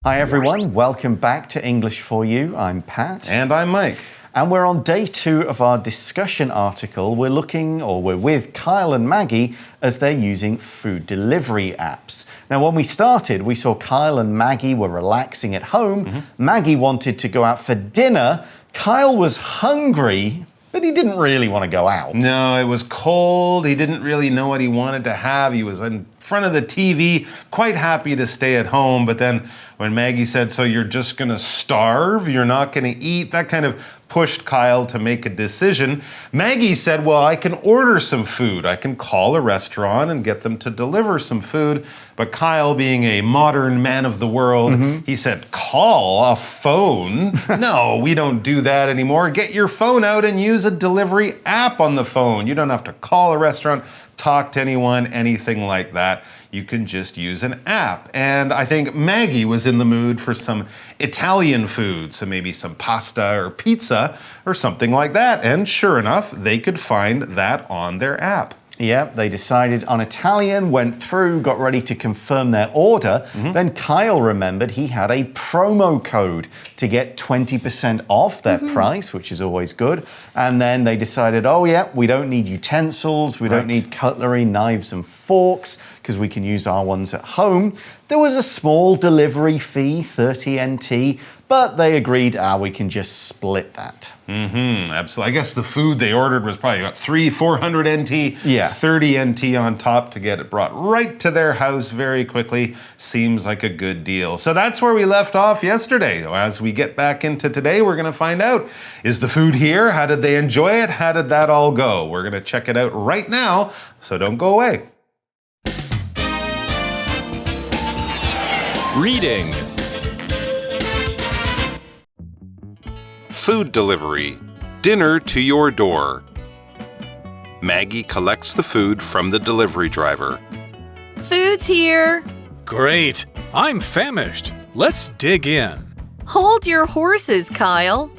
Hi everyone, welcome back to English for You. I'm Pat. And I'm Mike. And we're on day 2 of our discussion article. We're with Kyle and Maggie as they're using food delivery apps. Now, when we started, we saw Kyle and Maggie were relaxing at home. Maggie wanted to go out for dinner. Kyle was hungry, but he didn't really want to go out. No, it was cold. He didn't really know what he wanted to have. He was in front of the TV, quite happy to stay at home. But then when Maggie said, so you're just going to starve? You're not going to eat? That kind of pushed Kyle to make a decision. Maggie said, well, I can order some food. I can call a restaurant and get them to deliver some food. But Kyle, being a modern man of the world, he said, call a phone? No, we don't do that anymore. Get your phone out and use a delivery app on the phone. You don't have to call a restaurant, talk to anyone, anything like that. You can just use an app. And I think Maggie was in the mood for some Italian food, so maybe some pasta or pizza or something like that. And sure enough, they could find that on their app. Yep, they decided on Italian, went through, got ready to confirm their order. Then Kyle remembered he had a promo code to get 20% off their price, which is always good. And then they decided, oh yeah, we don't need utensils, we don't need cutlery, knives and forks, because we can use our ones at home. There was a small delivery fee, 30 NT, but they agreed, we can just split that. Absolutely. I guess the food they ordered was probably about 400 NT, 30 NT on top to get it brought right to their house very quickly. Seems like a good deal. So that's where we left off yesterday. As we get back into today, we're going to find out, is the food here? How did they enjoy it? How did that all go? We're going to check it out right now, so don't go away. Reading. Food delivery. Dinner to your door. Maggie collects the food from the delivery driver. Food's here. Great. I'm famished. Let's dig in. Hold your horses, Kyle.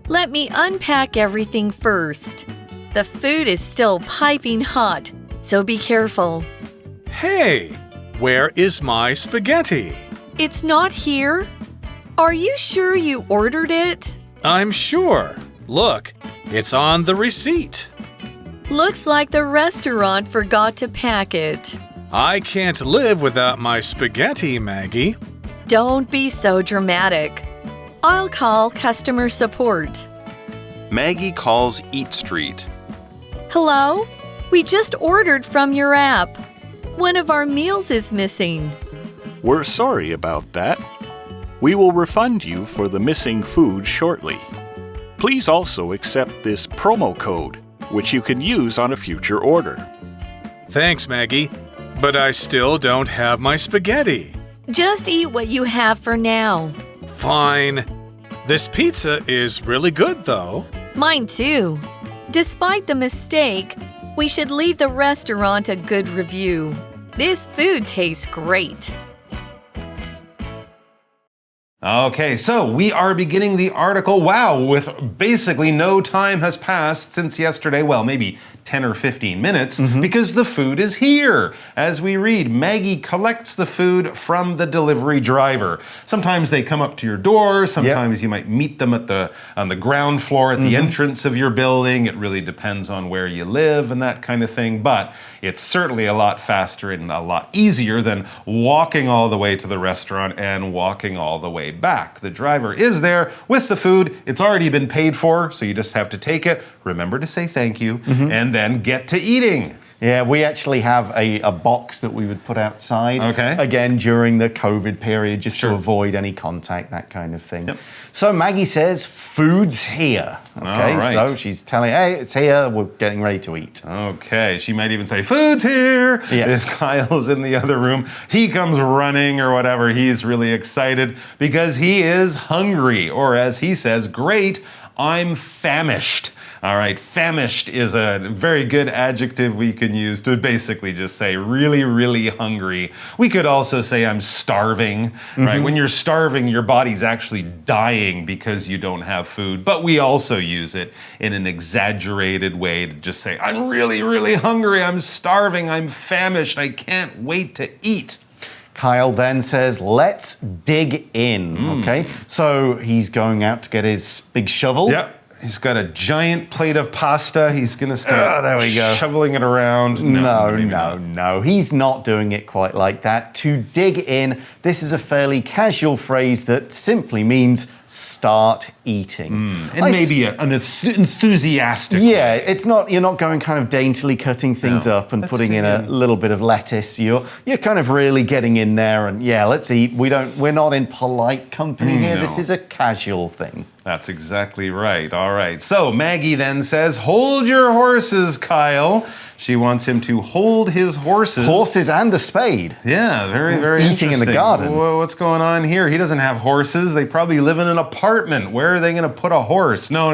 Let me unpack everything first. The food is still piping hot, so be careful. Hey, where is my spaghetti? It's not here. Are you sure you ordered it? I'm sure. Look, it's on the receipt. Looks like the restaurant forgot to pack it. I can't live without my spaghetti, Maggie. Don't be so dramatic. I'll call customer support. Maggie calls Eat Street. Hello? We just ordered from your app. One of our meals is missing. We're sorry about that. We will refund you for the missing food shortly. Please also accept this promo code, which you can use on a future order. Thanks, Maggie, but I still don't have my spaghetti. Just eat what you have for now. Fine. This pizza is really good, though. Mine too. Despite the mistake, we should leave the restaurant a good review. This food tastes great. Okay, so we are beginning the article, with basically no time has passed since yesterday, well, maybe 10 or 15 minutes, because the food is here. As we read, Maggie collects the food from the delivery driver. Sometimes they come up to your door, sometimes you might meet them on the ground floor at the entrance of your building. It really depends on where you live and that kind of thing, but it's certainly a lot faster and a lot easier than walking all the way to the restaurant and walking all the way back. The driver is there with the food. It's already been paid for, so you just have to take it. Remember to say thank you, and then get to eating. Yeah, we actually have a box that we would put outside. Again, during the COVID period, just to avoid any contact, that kind of thing. So Maggie says, food's here. So she's telling, hey, it's here, we're getting ready to eat. Okay, she might even say, food's here. If Kyle's in the other room, he comes running or whatever. He's really excited because he is hungry, or as he says, great, I'm famished. All right, famished is a very good adjective we can use to basically just say really, really hungry. We could also say I'm starving, right? When you're starving, your body's actually dying because you don't have food. But we also use it in an exaggerated way to just say, I'm really, really hungry, I'm starving, I'm famished, I can't wait to eat. Kyle then says, let's dig in. Okay, so he's going out to get his big shovel. Yeah. He's got a giant plate of pasta. He's going to start there we go. shoveling it around. No. He's not doing it quite like that. To dig in, this is a fairly casual phrase that simply means start eating. And maybe an enthusiastic Yeah, way. it's not, you're not going kind of daintily cutting things up and putting in a little bit of lettuce. You're kind of really getting in there and yeah, let's eat. We're not in polite company here. No. This is a casual thing. That's exactly right. All right. So Maggie then says, hold your horses, Kyle. She wants him to hold his horses. Horses and a spade. Yeah, very, very Eating in the interesting. garden. What's going on here? He doesn't have horses. They probably live in an apartment. Where are they going to put a horse? No.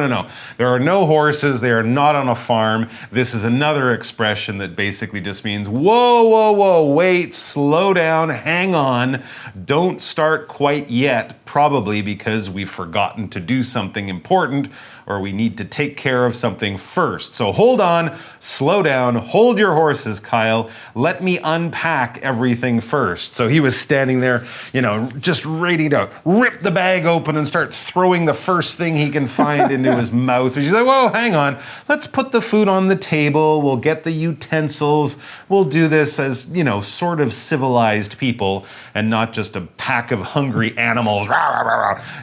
There are no horses. They are not on a farm. This is another expression that basically just means, whoa, wait, slow down, hang on. Don't start quite yet, probably because we've forgotten to do something important or we need to take care of something first. So hold on, slow down, hold your horses, Kyle. Let me unpack everything first. So he was standing there, just ready to rip the bag open and start throwing the first thing he can find into his mouth. She's like, whoa, hang on. Let's put the food on the table. We'll get the utensils. We'll do this as, sort of civilized people and not just a pack of hungry animals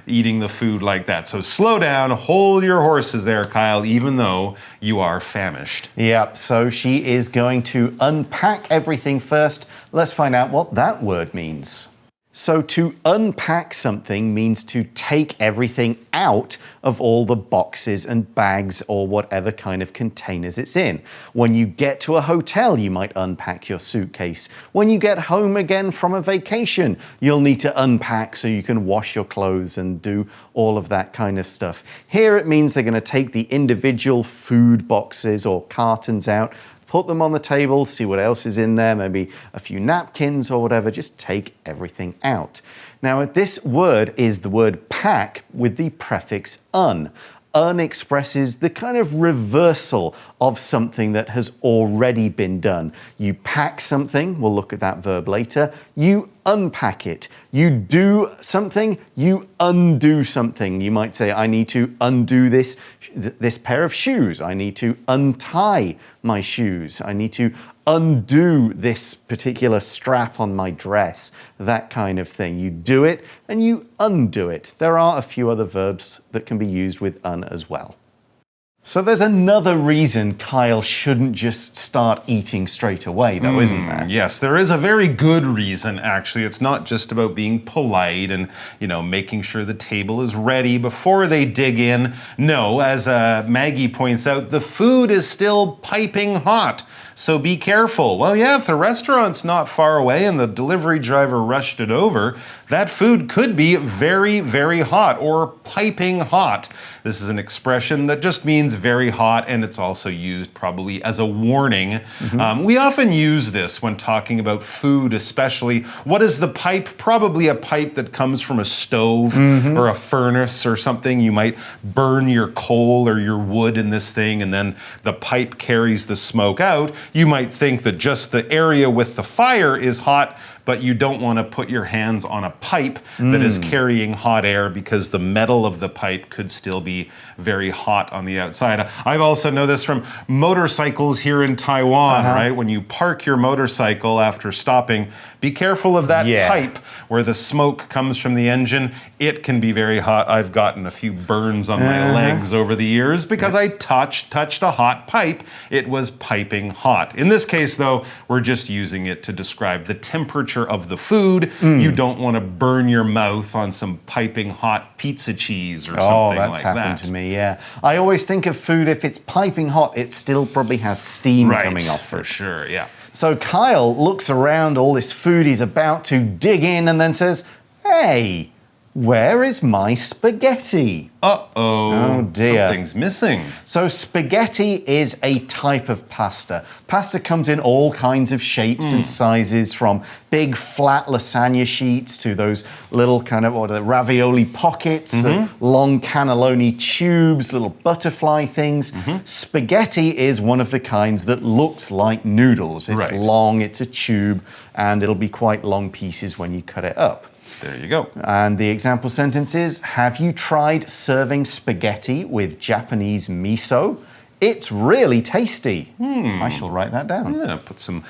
eating the food like that. So slow down, hold your horses there, Kyle, even though you are famished. Yep, so she is going to unpack everything first. Let's find out what that word means. So to unpack something means to take everything out of all the boxes and bags or whatever kind of containers it's in. When you get to a hotel, you might unpack your suitcase. When you get home again from a vacation, you'll need to unpack so you can wash your clothes and do all of that kind of stuff. Here it means they're going to take the individual food boxes or cartons out, put them on the table, see what else is in there, maybe a few napkins or whatever, just take everything out. Now, this word is the word pack with the prefix un. Un expresses the kind of reversal of something that has already been done. You pack something, we'll look at that verb later, you unpack it. You do something, you undo something. You might say, I need to undo this pair of shoes. I need to untie my shoes. I need to undo this particular strap on my dress, that kind of thing. You do it and you undo it. There are a few other verbs that can be used with un as well. So there's another reason Kyle shouldn't just start eating straight away, though, isn't there? Yes, there is a very good reason, actually. It's not just about being polite and, making sure the table is ready before they dig in. No, as Maggie points out, the food is still piping hot. So be careful. Well, yeah, if the restaurant's not far away and the delivery driver rushed it over, that food could be very, very hot or piping hot. This is an expression that just means very hot, and it's also used probably as a warning. We often use this when talking about food, especially. What is the pipe? Probably a pipe that comes from a stove or a furnace or something. You might burn your coal or your wood in this thing, and then the pipe carries the smoke out. You might think that just the area with the fire is hot, but you don't want to put your hands on a pipe that is carrying hot air because the metal of the pipe could still be very hot on the outside. I've also known this from motorcycles here in Taiwan, right? When you park your motorcycle after stopping, be careful of that pipe where the smoke comes from the engine. It can be very hot. I've gotten a few burns on my legs over the years because I touched a hot pipe. It was piping hot. In this case, though, we're just using it to describe the temperature of the food. You don't want to burn your mouth on some piping hot pizza cheese or something like that. Oh, that's happened to me, yeah. I always think of food, if it's piping hot, it still probably has steam coming off for sure, yeah. So Kyle looks around all this food he's about to dig in and then says, hey, Where is my spaghetti? Uh-oh. Oh dear. Something's missing. So spaghetti is a type of pasta. Pasta comes in all kinds of shapes and sizes, from big flat lasagna sheets to those little kind of ravioli pockets, long cannelloni tubes, little butterfly things. Spaghetti is one of the kinds that looks like noodles. It's long, it's a tube, and it'll be quite long pieces when you cut it up. There you go. And the example sentence is, have you tried serving spaghetti with Japanese miso? It's really tasty. I shall write that down. Yeah, put some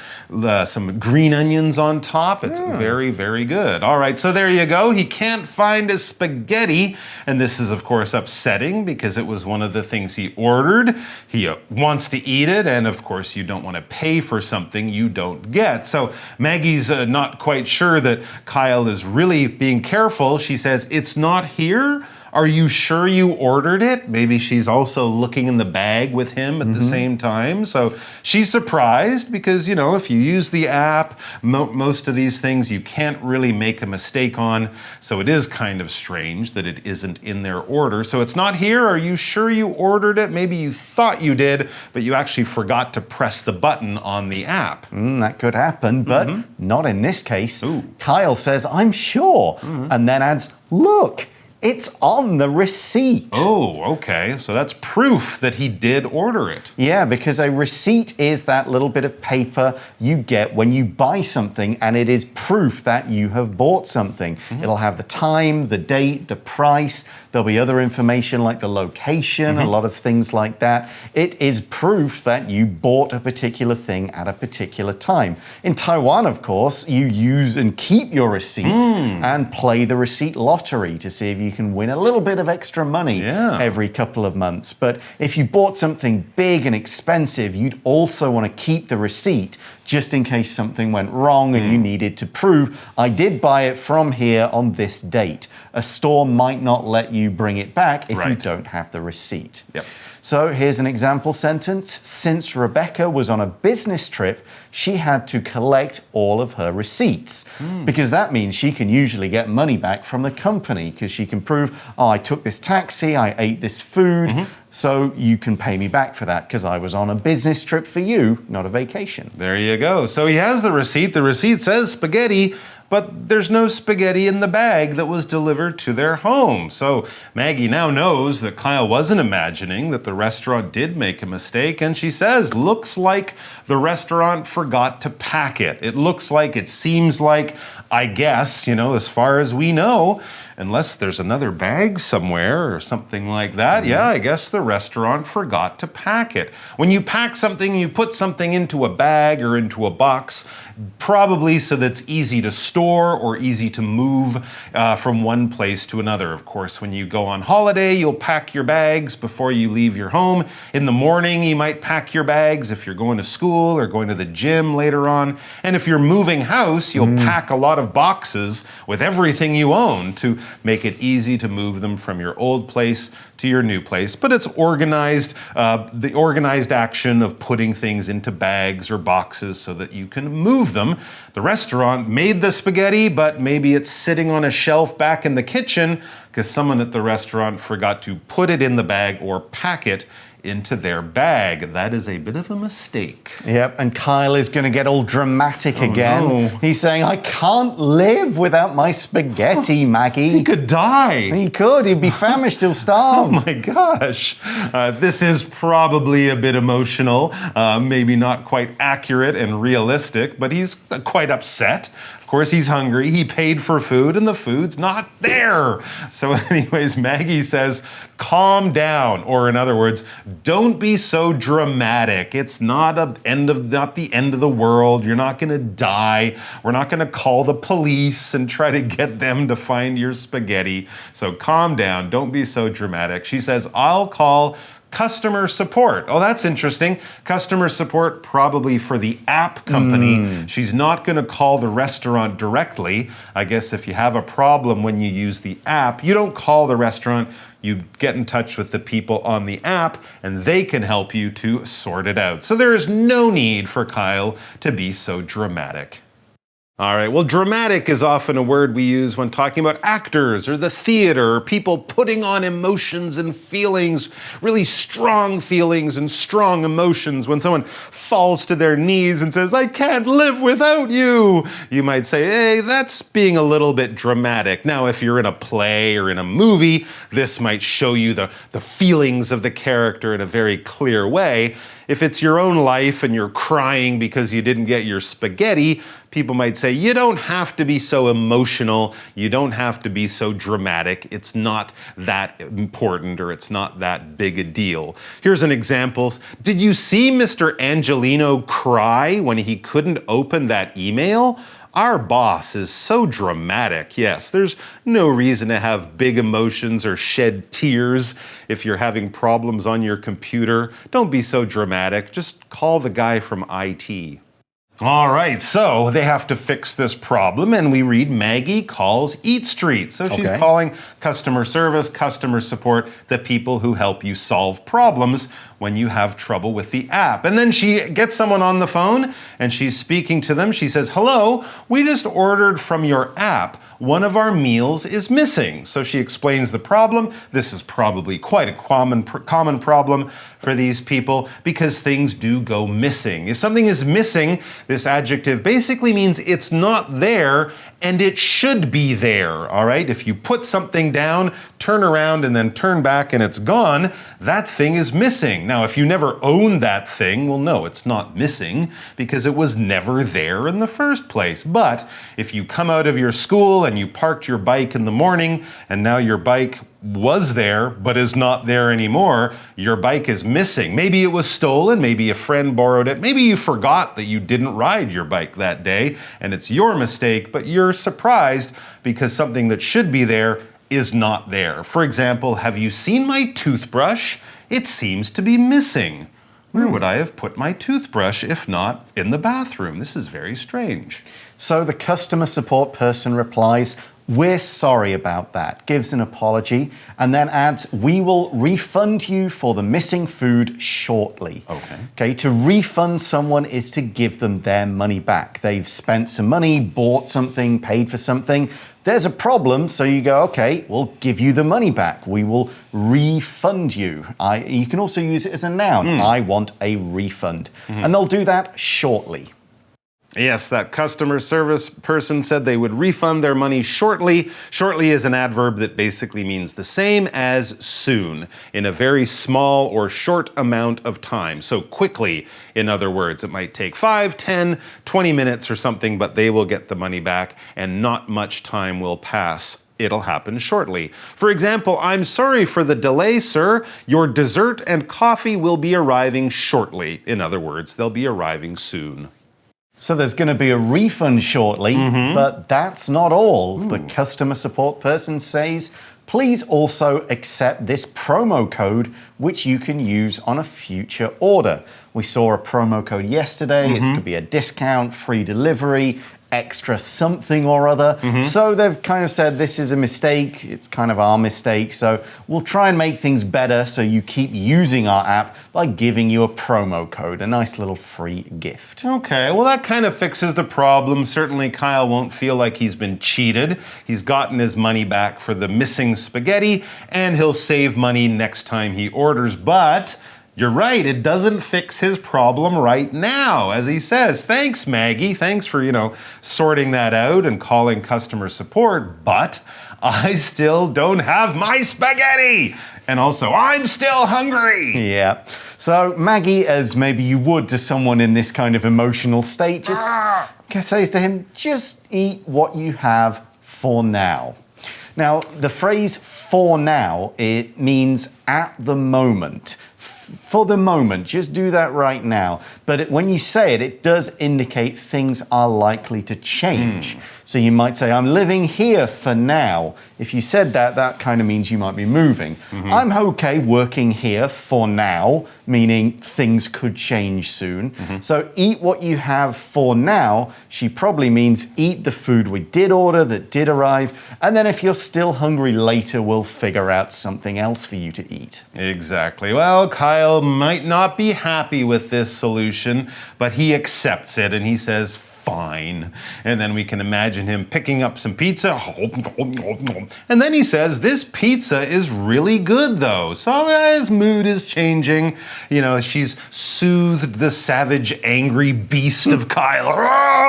green onions on top. It's very, very good. All right, so there you go. He can't find his spaghetti. And this is, of course, upsetting because it was one of the things he ordered. He wants to eat it. And, of course, you don't want to pay for something you don't get. So Maggie's not quite sure that Kyle is really being careful. She says, it's not here. Are you sure you ordered it? Maybe she's also looking in the bag with him at the same time. So she's surprised because, you know, if you use the app, most of these things you can't really make a mistake on. So it is kind of strange that it isn't in their order. So it's not here. Are you sure you ordered it? Maybe you thought you did, but you actually forgot to press the button on the app. That could happen, but not in this case. Kyle says, I'm sure, and then adds, look. It's on the receipt. Oh, okay. So that's proof that he did order it. Yeah, because a receipt is that little bit of paper you get when you buy something, and it is proof that you have bought something. It'll have the time, the date, the price. There'll be other information like the location, a lot of things like that. It is proof that you bought a particular thing at a particular time. In Taiwan, of course, you use and keep your receipts and play the receipt lottery to see if you can win a little bit of extra money every couple of months. But if you bought something big and expensive, you'd also want to keep the receipt just in case something went wrong and you needed to prove, I did buy it from here on this date. A store might not let you bring it back if you don't have the receipt. So here's an example sentence. Since Rebecca was on a business trip, she had to collect all of her receipts because that means she can usually get money back from the company because she can prove, oh, I took this taxi, I ate this food, so you can pay me back for that because I was on a business trip for you, not a vacation. There you go. So he has the receipt. The receipt says spaghetti, but there's no spaghetti in the bag that was delivered to their home. So Maggie now knows that Kyle wasn't imagining that the restaurant did make a mistake, and she says, looks like the restaurant forgot to pack it. It looks like, it seems like, I guess, you know, as far as we know, unless there's another bag somewhere or something like that, yeah, I guess the restaurant forgot to pack it. When you pack something, you put something into a bag or into a box, probably so that it's easy to store or easy to move from one place to another. Of course, when you go on holiday, you'll pack your bags before you leave your home. In the morning, you might pack your bags if you're going to school or going to the gym later on. And if you're moving house, you'll pack a lot of boxes with everything you own to make it easy to move them from your old place to your new place. But it's organized, the organized action of putting things into bags or boxes so that you can move them. The restaurant made the spaghetti, but maybe it's sitting on a shelf back in the kitchen because someone at the restaurant forgot to put it in the bag or pack it into their bag. That is a bit of a mistake. Yep, and Kyle is going to get all dramatic again. No. He's saying, I can't live without my spaghetti, Maggie. He could die. He could. He'd be famished. He'll starve. Oh my gosh. This is probably a bit emotional, maybe not quite accurate and realistic, but he's quite upset. Of course, he's hungry. He paid for food and the food's not there. So anyways, Maggie says, calm down. Or in other words, don't be so dramatic. It's not the end of the world. You're not going to die. We're not going to call the police and try to get them to find your spaghetti. So calm down. Don't be so dramatic. She says, I'll call customer support. Oh, that's interesting. Customer support probably for the app company. She's not going to call the restaurant directly. I guess if you have a problem when you use the app, you don't call the restaurant. You get in touch with the people on the app and they can help you to sort it out. So there is no need for Kyle to be so dramatic. All right, well, dramatic is often a word we use when talking about actors or the theater, or people putting on emotions and feelings, really strong feelings and strong emotions. When someone falls to their knees and says, "I can't live without you," you might say, "Hey, that's being a little bit dramatic." Now, if you're in a play or in a movie, this might show you the feelings of the character in a very clear way. If it's your own life and you're crying because you didn't get your spaghetti, people might say, you don't have to be so emotional, you don't have to be so dramatic, it's not that important or it's not that big a deal. Here's an example. Did you see Mr. Angelino cry when he couldn't open that email? Our boss is so dramatic. Yes, there's no reason to have big emotions or shed tears if you're having problems on your computer. Don't be so dramatic. Just call the guy from IT. All right, so they have to fix this problem, and we read Maggie calls Eat Street. So she's calling customer service, customer support, the people who help you solve problems when you have trouble with the app. And then she gets someone on the phone, and she's speaking to them. She says, "Hello, we just ordered from your app. One of our meals is missing." So she explains the problem. This is probably quite a common problem for these people because things do go missing. If something is missing, this adjective basically means it's not there and it should be there, all right? If you put something down, turn around and then turn back and it's gone, that thing is missing. Now, if you never owned that thing, well, no, it's not missing because it was never there in the first place. But if you come out of your school and you parked your bike in the morning and now your bike was there but is not there anymore, your bike is missing. Maybe it was stolen, maybe a friend borrowed it, maybe you forgot that you didn't ride your bike that day and it's your mistake, but you're surprised because something that should be there is not there. For example, have you seen my toothbrush? It seems to be missing. Where would I have put my toothbrush if not in the bathroom? This is very strange. So the customer support person replies, "We're sorry about that," gives an apology, and then adds, "We will refund you for the missing food shortly." Okay, to refund someone is to give them their money back. They've spent some money, bought something, paid for something. There's a problem, so you go, "Okay, we'll give you the money back. We will refund you." You can also use it as a noun. I want a refund. And they'll do that shortly. Yes, that customer service person said they would refund their money shortly. Shortly is an adverb that basically means the same as soon, in a very small or short amount of time. So quickly, in other words, it might take 5, 10, 20 minutes or something, but they will get the money back and not much time will pass. It'll happen shortly. For example, "I'm sorry for the delay, sir. Your dessert and coffee will be arriving shortly." In other words, they'll be arriving soon. So there's going to be a refund shortly, but that's not all. The customer support person says, "Please also accept this promo code, which you can use on a future order." We saw a promo code yesterday. It could be a discount, free delivery, extra something or other. So they've kind of said this is a mistake. It's kind of our mistake. So we'll try and make things better so you keep using our app by giving you a promo code, a nice little free gift. Okay, well, that kind of fixes the problem. Certainly Kyle won't feel like he's been cheated. He's gotten his money back for the missing spaghetti and he'll save money next time he orders. But you're right, it doesn't fix his problem right now. As he says, "Thanks, Maggie. Thanks for, sorting that out and calling customer support, but I still don't have my spaghetti. And also, I'm still hungry." Yeah. So Maggie, as maybe you would to someone in this kind of emotional state, just says to him, "Just eat what you have for now." Now, the phrase "for now," it means at the moment. For the moment, just do that right now. But when you say it, it does indicate things are likely to change. So you might say, "I'm living here for now." If you said that, that kind of means you might be moving. "I'm okay working here for now," meaning things could change soon. So eat what you have for now, she probably means eat the food we did order that did arrive. And then if you're still hungry later, we'll figure out something else for you to eat. Exactly. Well, Kyle might not be happy with this solution, but he accepts it and he says, fine. And then we can imagine him picking up some pizza. And then he says, this pizza is really good though. So his mood is changing. You know, she's soothed the savage, angry beast of Kyle.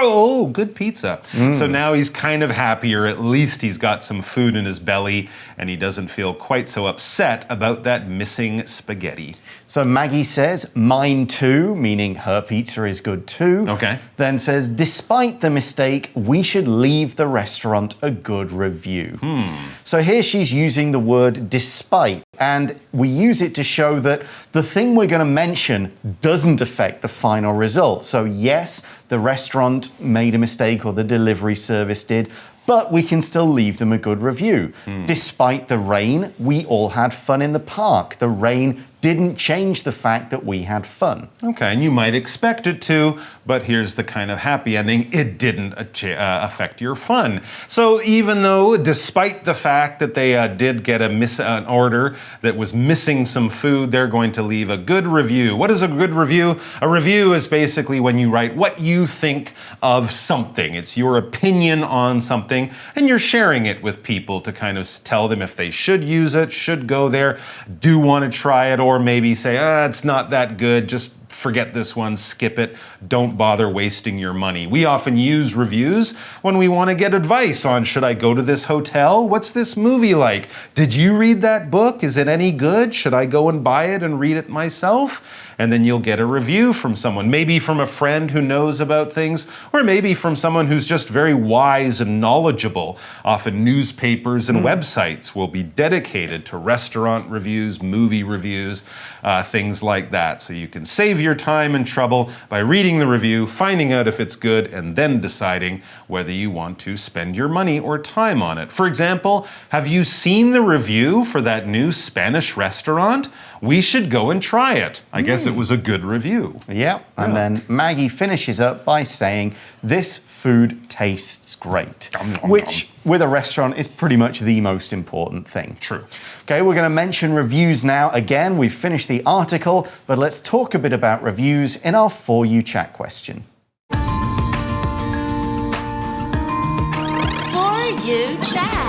Oh, good pizza. So now he's kind of happier. At least he's got some food in his belly and he doesn't feel quite so upset about that missing spaghetti. So Maggie says, mine too, meaning her pizza is good too. Okay. Then says, despite the mistake, we should leave the restaurant a good review. So here she's using the word despite, and we use it to show that the thing we're going to mention doesn't affect the final result. So yes, the restaurant made a mistake or the delivery service did, but we can still leave them a good review. Despite the rain, we all had fun in the park. The rain didn't change the fact that we had fun. Okay, and you might expect it to, but here's the kind of happy ending. It didn't affect your fun. So even though, despite the fact that they did get an order that was missing some food, they're going to leave a good review. What is a good review? A review is basically when you write what you think of something. It's your opinion on something, and you're sharing it with people to kind of tell them if they should use it, should go there, do want to try it, or maybe say, it's not that good, just forget this one, skip it, don't bother wasting your money. We often use reviews when we want to get advice on, should I go to this hotel? What's this movie like? Did you read that book? Is it any good? Should I go and buy it and read it myself? And then you'll get a review from someone, maybe from a friend who knows about things, or maybe from someone who's just very wise and knowledgeable. Often newspapers and websites will be dedicated to restaurant reviews, movie reviews, things like that. So you can save your time and trouble by reading the review, finding out if it's good, and then deciding whether you want to spend your money or time on it. For example, have you seen the review for that new Spanish restaurant? We should go and try it. I guess it was a good review. Yeah, and then Maggie finishes up by saying, this food tastes great, which with a restaurant is pretty much the most important thing. True. Okay, we're going to mention reviews now. Again, we've finished the article, but let's talk a bit about reviews in our For You chat question. For You chat.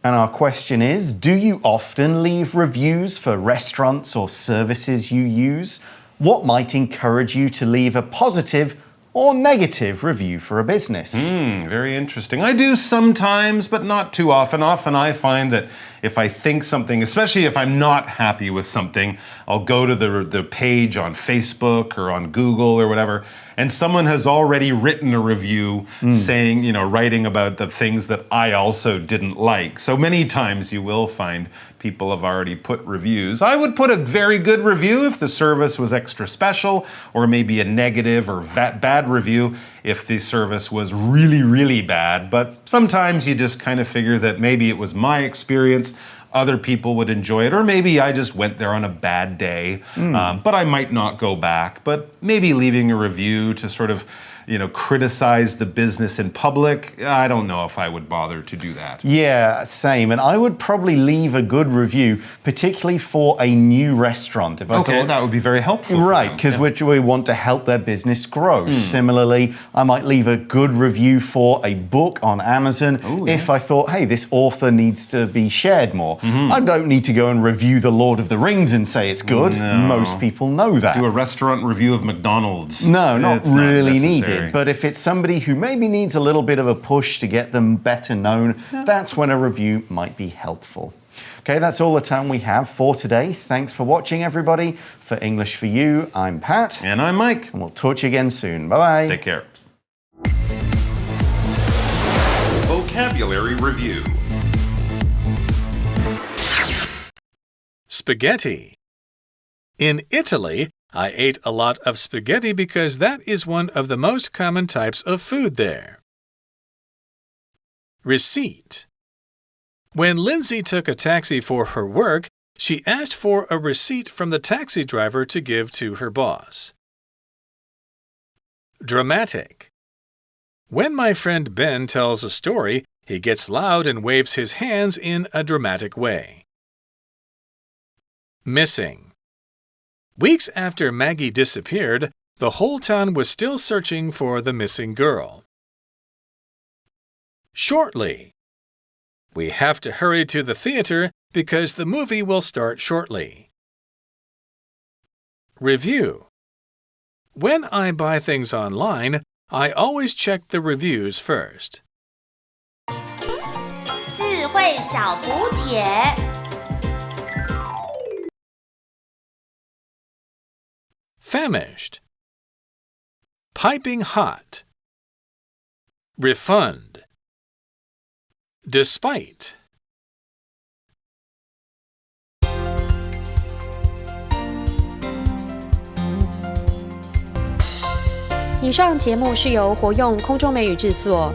And our question is, do you often leave reviews for restaurants or services you use? What might encourage you to leave a positive or negative review for a business? Very interesting. I do sometimes, but not too often. Often I find that if I think something, especially if I'm not happy with something, I'll go to the page on Facebook or on Google or whatever, and someone has already written a review saying, writing about the things that I also didn't like. So many times you will find people have already put reviews. I would put a very good review if the service was extra special, or maybe a negative or bad review if the service was really, really bad. But sometimes you just kind of figure that maybe it was my experience, other people would enjoy it, or maybe I just went there on a bad day, but I might not go back. But maybe leaving a review to sort of criticize the business in public, I don't know if I would bother to do that. Yeah, same. And I would probably leave a good review, particularly for a new restaurant. If I thought, that would be very helpful. Right, because we want to help their business grow. Similarly, I might leave a good review for a book on Amazon if I thought, hey, this author needs to be shared more. I don't need to go and review The Lord of the Rings and say it's good. No. Most people know that. Do a restaurant review of McDonald's. No, not really needed. necessary. But if it's somebody who maybe needs a little bit of a push to get them better known, that's when a review might be helpful. Okay, that's all the time we have for today. Thanks for watching, everybody. For English for You, I'm Pat. And I'm Mike. And we'll talk to you again soon. Bye-bye. Take care. Vocabulary Review. Spaghetti. In Italy, I ate a lot of spaghetti because that is one of the most common types of food there. Receipt. When Lindsay took a taxi for her work, she asked for a receipt from the taxi driver to give to her boss. Dramatic. When my friend Ben tells a story, he gets loud and waves his hands in a dramatic way. Missing. Weeks after Maggie disappeared, The whole town was still searching for the missing girl. Shortly. We have to hurry to the theater because the movie will start shortly. Review. When I buy things online, I always check the reviews first. 智慧小补帖 Famished. Piping hot. Refund. Despite. 以上节目是由活用空中美语制作。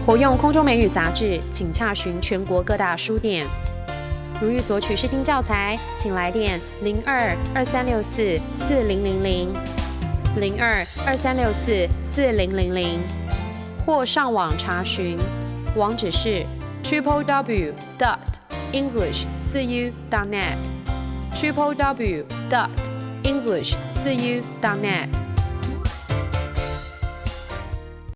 活用空中美语杂志，请洽询全国各大书店。如欲索取试听教材，请来电02-2364-4000 02-2364-4000，或上网查询，网址是 www.english4u.net www.english4u.net